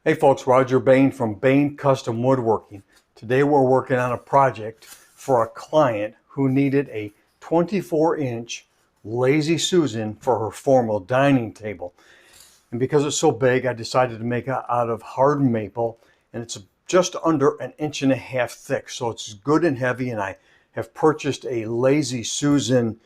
Hey folks, Roger Bain from Bain Custom Woodworking. Today we're working on a project for a client who needed a 24-inch Lazy Susan for her formal dining table. And because it's so big, I decided to make it out of hardened maple, and it's just under 1.5 inches thick. So it's good and heavy, and I have purchased a Lazy Susan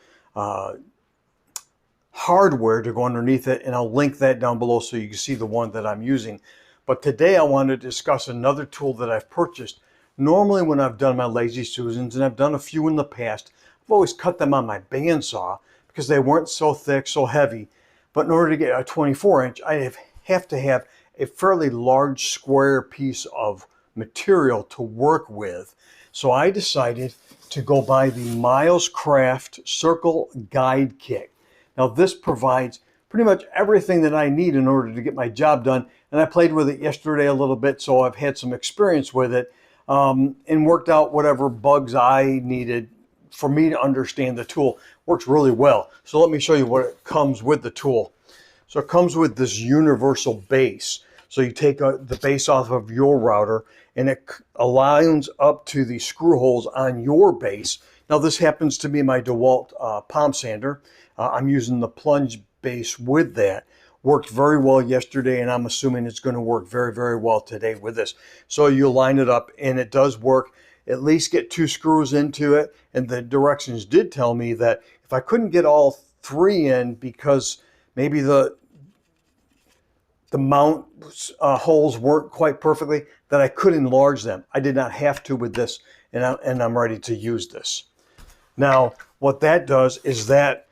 hardware to go underneath it, and I'll link that down below so you can see the one that I'm using. But today I want to discuss another tool that I've purchased. Normally when I've done my Lazy Susans, and I've done a few in the past, I've always cut them on my bandsaw because they weren't so thick, so heavy. But in order to get a 24-inch, I have to have a fairly large square piece of material to work with. So I decided to go buy the Milescraft Circle Guide Kit. Now this provides pretty much everything that I need in order to get my job done. And I played with it yesterday a little bit, so I've had some experience with it and worked out whatever bugs I needed for me to understand the tool. Works really well. So let me show you what it comes with the tool. So it comes with this universal base. So you take the base off of your router and it aligns up to the screw holes on your base. Now this happens to be my DeWalt palm sander. I'm using the plunge base with that. Worked very well yesterday, and I'm assuming it's going to work very, very well today with this. So you line it up, and it does work. At least get 2 screws into it, and the directions did tell me that if I couldn't get all 3 in because maybe the mount holes weren't quite perfectly, that I could enlarge them. I did not have to with this, and I'm ready to use this. Now, what that does is that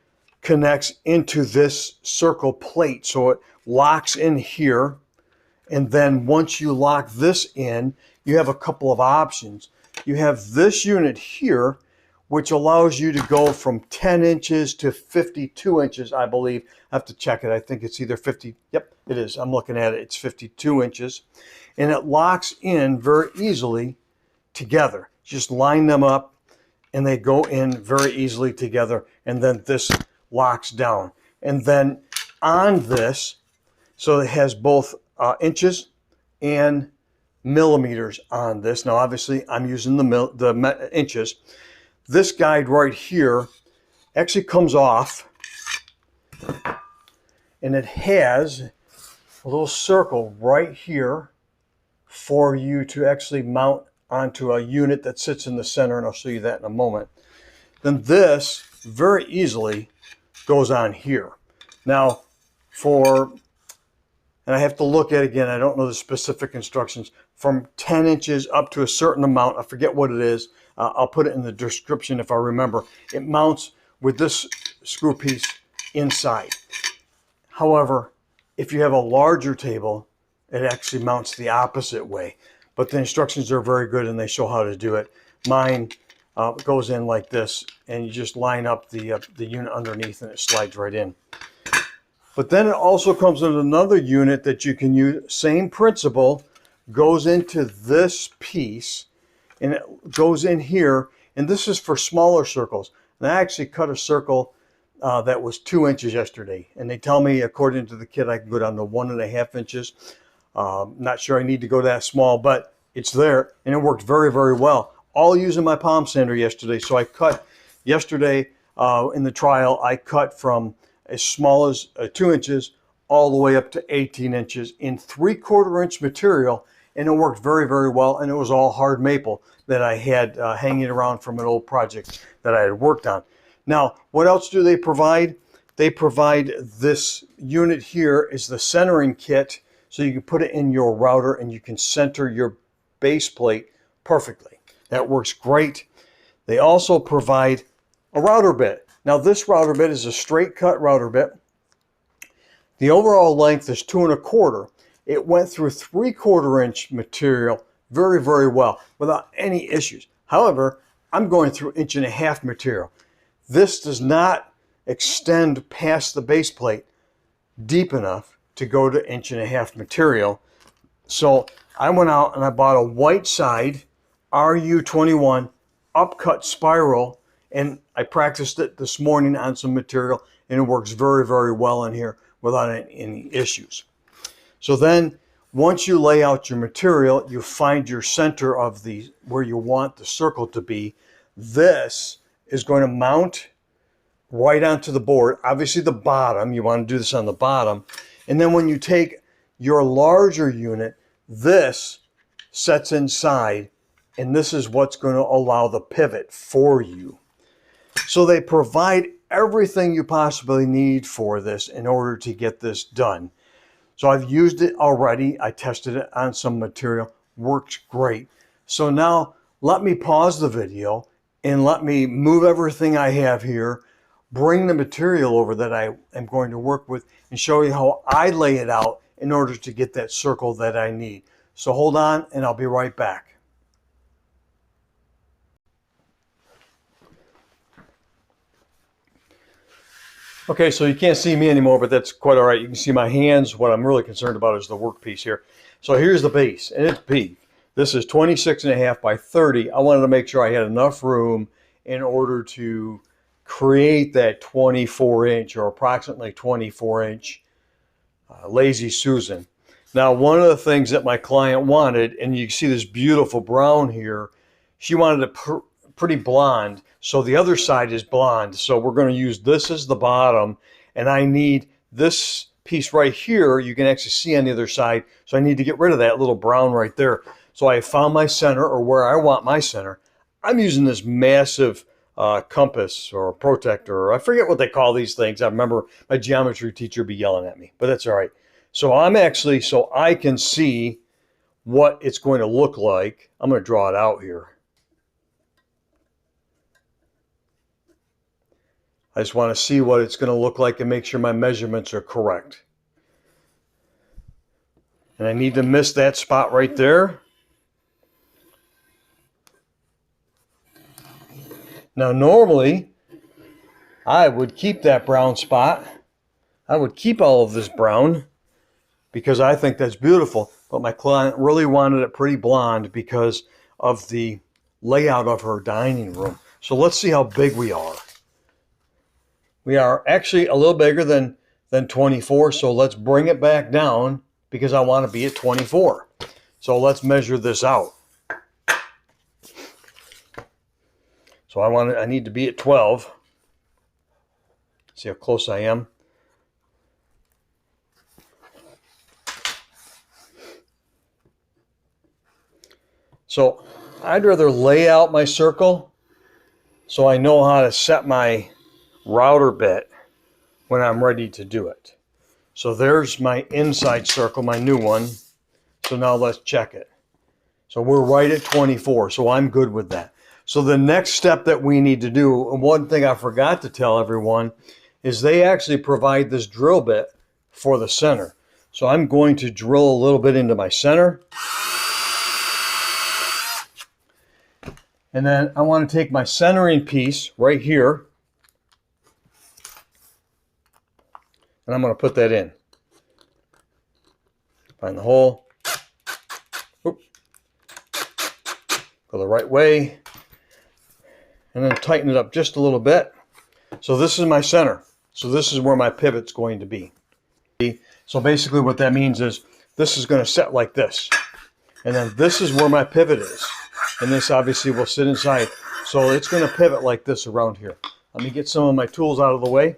connects into this circle plate. So it locks in here. And then once you lock this in, you have a couple of options. You have this unit here, which allows you to go from 10 inches to 52 inches, I believe. I have to check it. I think it's either 50. Yep, it is. I'm looking at it. It's 52 inches. And it locks in very easily together. Just line them up and they go in very easily together. And then this locks down. And then on this, so it has both inches and millimeters on this. Now obviously I'm using the inches. This guide right here actually comes off, and it has a little circle right here for you to actually mount onto a unit that sits in the center, and I'll show you that in a moment. Then this very easily goes on here. Now and I have to look at it again, I don't know the specific instructions, from 10 inches up to a certain amount, I forget what it is, I'll put it in the description if I remember. It mounts with this screw piece inside. However, if you have a larger table, it actually mounts the opposite way. But the instructions are very good and they show how to do it. Mine goes in like this, and you just line up the unit underneath and it slides right in. But then it also comes with another unit that you can use, same principle, goes into this piece and it goes in here, and this is for smaller circles. And I actually cut a circle that was 2 inches yesterday, and they tell me according to the kit I can go down to 1.5 inches. Not sure I need to go that small, but it's there and it worked very, very well. All using my palm sander yesterday. So I cut yesterday in the trial, I cut from as small as 2 inches all the way up to 18 inches in 3/4 inch material, and it worked very, very well. And it was all hard maple that I had hanging around from an old project that I had worked on. Now, what else do they provide? They provide this unit here is the centering kit, so you can put it in your router and you can center your base plate perfectly. That works great. They also provide a router bit. Now this router bit is a straight cut router bit. The overall length is 2 1/4. It went through 3/4 inch material very, very well without any issues. However, I'm going through 1.5 inch material. This does not extend past the base plate deep enough to go to 1.5 inch material. So I went out and I bought a Whiteside RU21 Upcut spiral, and I practiced it this morning on some material, and it works very, very well in here without any issues. So then once you lay out your material, you find your center of the where you want the circle to be. This is going to mount right onto the board. Obviously the bottom, you want to do this on the bottom. And then when you take your larger unit, this sets inside, and this is what's going to allow the pivot for you. So they provide everything you possibly need for this in order to get this done. So I've used it already. I tested it on some material. Works great. So now let me pause the video and let me move everything I have here, bring the material over that I am going to work with, and show you how I lay it out in order to get that circle that I need. So hold on and I'll be right back. Okay, so you can't see me anymore, but that's quite all right. You can see my hands. What I'm really concerned about is the workpiece here. So here's the base, and it's big. This is 26.5 by 30. I wanted to make sure I had enough room in order to create that 24-inch or approximately 24-inch Lazy Susan. Now, one of the things that my client wanted, and you see this beautiful brown here, she wanted it pretty blonde. So the other side is blonde. So we're going to use this as the bottom, and I need this piece right here. You can actually see on the other side. So I need to get rid of that little brown right there. So I found my center, or where I want my center. I'm using this massive compass or protector. I forget what they call these things. I remember my geometry teacher would be yelling at me, but that's all right. So I'm actually, so I can see what it's going to look like. I'm going to draw it out here. I just want to see what it's going to look like and make sure my measurements are correct. And I need to miss that spot right there. Now normally, I would keep that brown spot. I would keep all of this brown because I think that's beautiful. But my client really wanted it pretty blonde because of the layout of her dining room. So let's see how big we are. We are actually a little bigger than 24, so let's bring it back down because I want to be at 24. So let's measure this out. So I need to be at 12. See how close I am. So I'd rather lay out my circle so I know how to set my router bit when I'm ready to do it. So there's my inside circle, my new one. So now let's check it. So we're right at 24, so I'm good with that. So the next step that we need to do, and one thing I forgot to tell everyone, is they actually provide this drill bit for the center. So I'm going to drill a little bit into my center. And then I want to take my centering piece right here, and I'm going to put that in. Find the hole. Oop. Go the right way. And then tighten it up just a little bit. So this is my center. So this is where my pivot's going to be. So basically what that means is this is going to set like this. And then this is where my pivot is. And this obviously will sit inside. So it's going to pivot like this around here. Let me get some of my tools out of the way.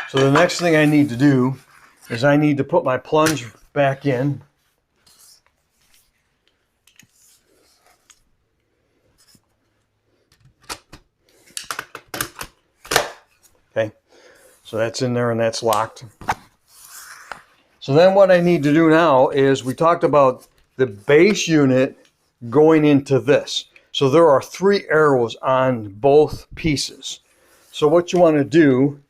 So the next thing I need to do is I need to put my plunge back in. Okay, so that's in there and that's locked. So then what I need to do now is we talked about the base unit going into this. So there are 3 arrows on both pieces. So what you want to do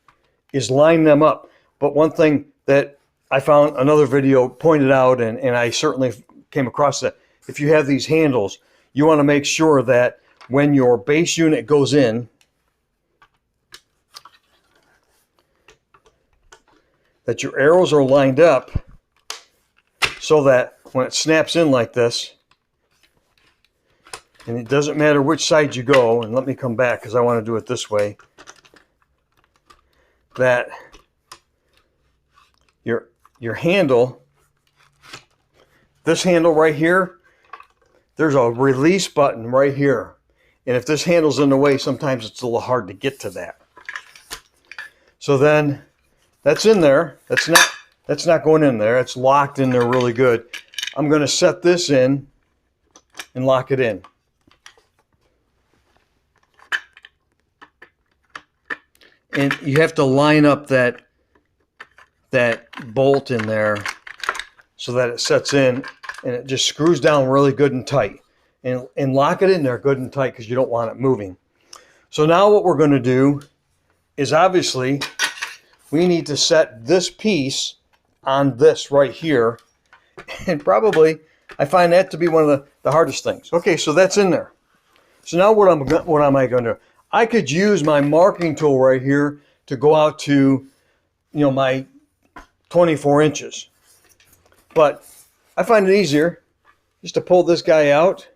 is line them up. But one thing that I found another video pointed out, and I certainly came across that, if you have these handles, you want to make sure that when your base unit goes in, that your arrows are lined up so that when it snaps in like this, And it doesn't matter which side you go, and let me come back because I want to do it this way, that your handle, this handle right here, there's a release button right here. And if this handle's in the way, sometimes it's a little hard to get to that. So then that's in there. That's not going in there. It's locked in there really good. I'm going to set this in and lock it in. And you have to line up that bolt in there so that it sets in, and it just screws down really good and tight. And lock it in there good and tight because you don't want it moving. So now what we're going to do is, obviously, we need to set this piece on this right here. And probably, I find that to be one of the hardest things. Okay, so that's in there. So now what am I going to do? I could use my marking tool right here to go out to, my 24 inches. But I find it easier just to pull this guy out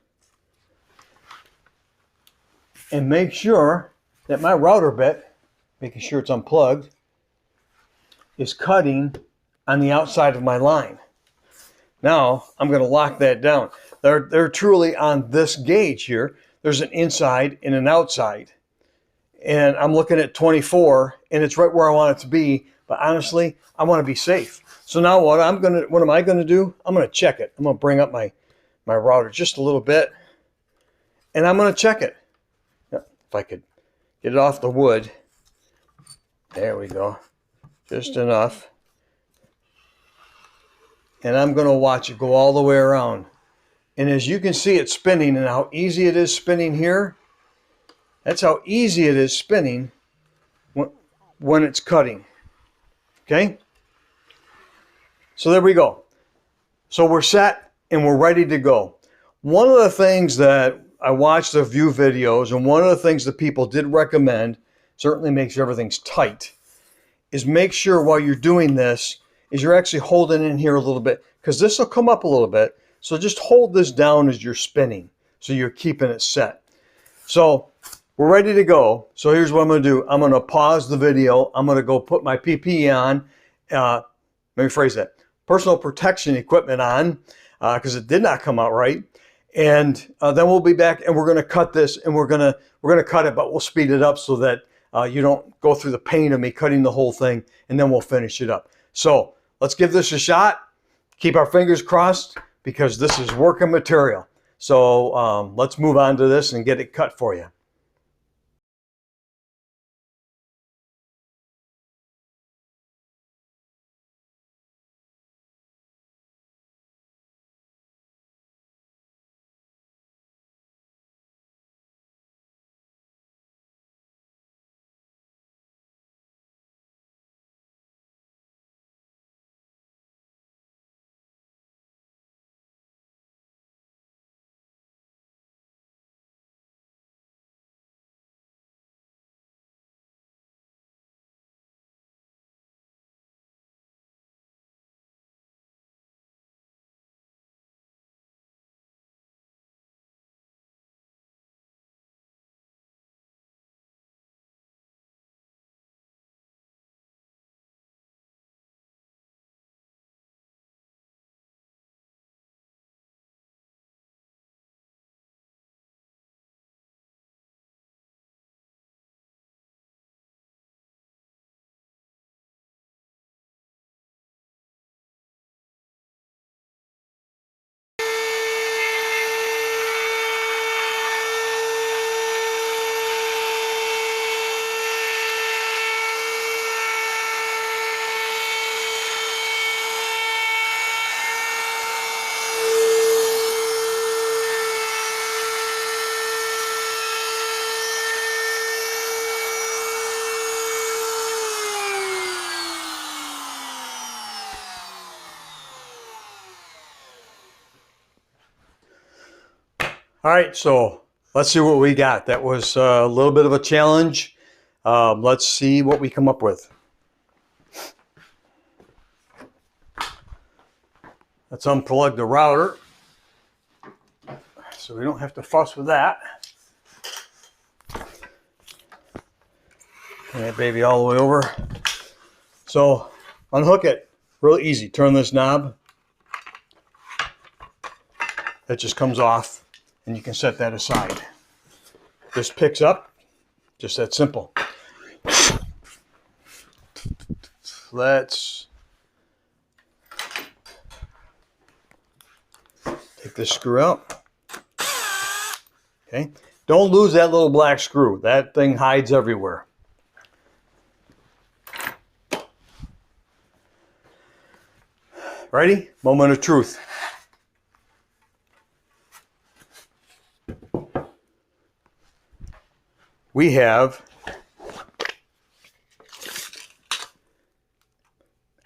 and make sure that my router bit, making sure it's unplugged, is cutting on the outside of my line. Now I'm going to lock that down. They're truly on this gauge here. There's an inside and an outside. And I'm looking at 24, and it's right where I want it to be. But honestly, I want to be safe. So now what am I going to do? I'm going to check it. I'm going to bring up my router just a little bit, and I'm going to check it. If I could get it off the wood. There we go. Just enough. And I'm going to watch it go all the way around. And as you can see, it's spinning, and how easy it is spinning here. That's how easy it is spinning when it's cutting. Okay? So there we go. So we're set and we're ready to go. One of the things that I watched a few videos, and one of the things that people did recommend, certainly makes sure everything's tight, is make sure while you're doing this, is you're actually holding in here a little bit, because this will come up a little bit. So just hold this down as you're spinning, so you're keeping it set. So we're ready to go. So here's what I'm going to do. I'm going to pause the video. I'm going to go put my PPE on. Let me phrase that. Personal protection equipment on, because it did not come out right. And then we'll be back, and we're going to cut this, and we're going to cut it, but we'll speed it up so that you don't go through the pain of me cutting the whole thing, and then we'll finish it up. So let's give this a shot. Keep our fingers crossed, because this is working material. So let's move on to this and get it cut for you. All right, so let's see what we got. That was a little bit of a challenge. Let's see what we come up with. Let's unplug the router. so we don't have to fuss with that. Turn that baby all the way over. So unhook it, really easy. Turn this knob. That just comes off and you can set that aside. This picks up, just that simple. Let's take this screw out. Okay, don't lose that little black screw. That thing hides everywhere. Ready? Moment of truth. We have,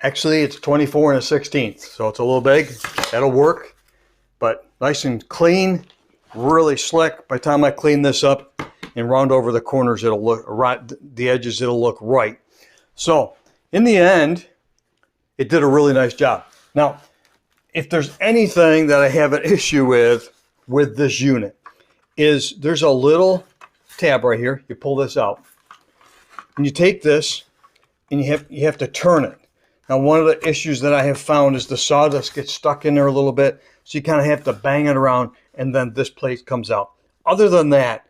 actually it's 24 and a 16th, so it's a little big. That'll work, but nice and clean, really slick. By the time I clean this up and round over the corners, it'll look right, the edges, it'll look right. So in the end, it did a really nice job. Now, if there's anything that I have an issue with this unit, is there's a little tab right here. You pull this out and you take this and you have to turn it. Now, one of the issues that I have found is the sawdust gets stuck in there a little bit, so you kind of have to bang it around and then this plate comes out. Other than that,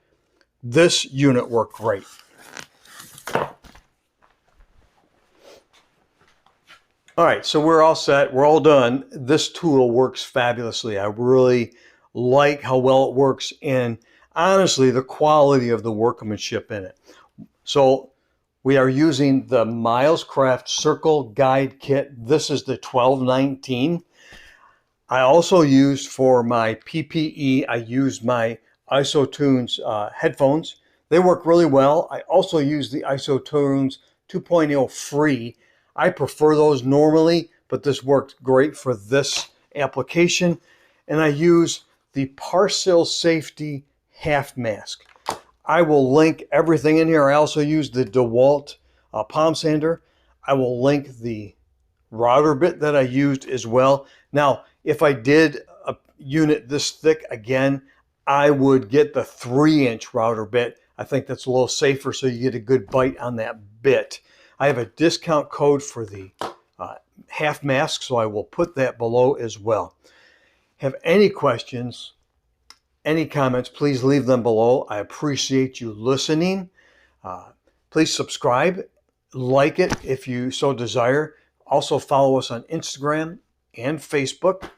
this unit worked great. All right, so we're all set, we're all done. This tool works fabulously. I really like how well it works, and honestly, the quality of the workmanship in it. So we are using the Milescraft Circle Guide Kit. This is the 1219. I also used for my PPE, I used my IsoTunes headphones. They work really well. I also use the IsoTunes 2.0 free. I prefer those normally, but this worked great for this application. And I use the Parcel Safety half mask. I will link everything in here. I also use the DeWalt palm sander. I will link the router bit that I used as well. Now, if I did a unit this thick again, I would get the 3-inch router bit. I think that's a little safer, so you get a good bite on that bit. I have a discount code for the half mask, so I will put that below as well. Have any questions, any comments, please leave them below. I appreciate you listening. Please subscribe, like it if you so desire. Also follow us on Instagram and Facebook.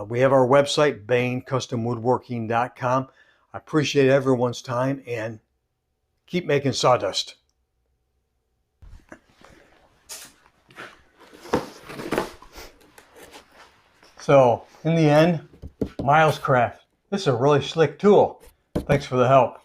We have our website, BainCustomWoodworking.com. I appreciate everyone's time and keep making sawdust. So in the end, Milescraft. This is a really slick tool. Thanks for the help.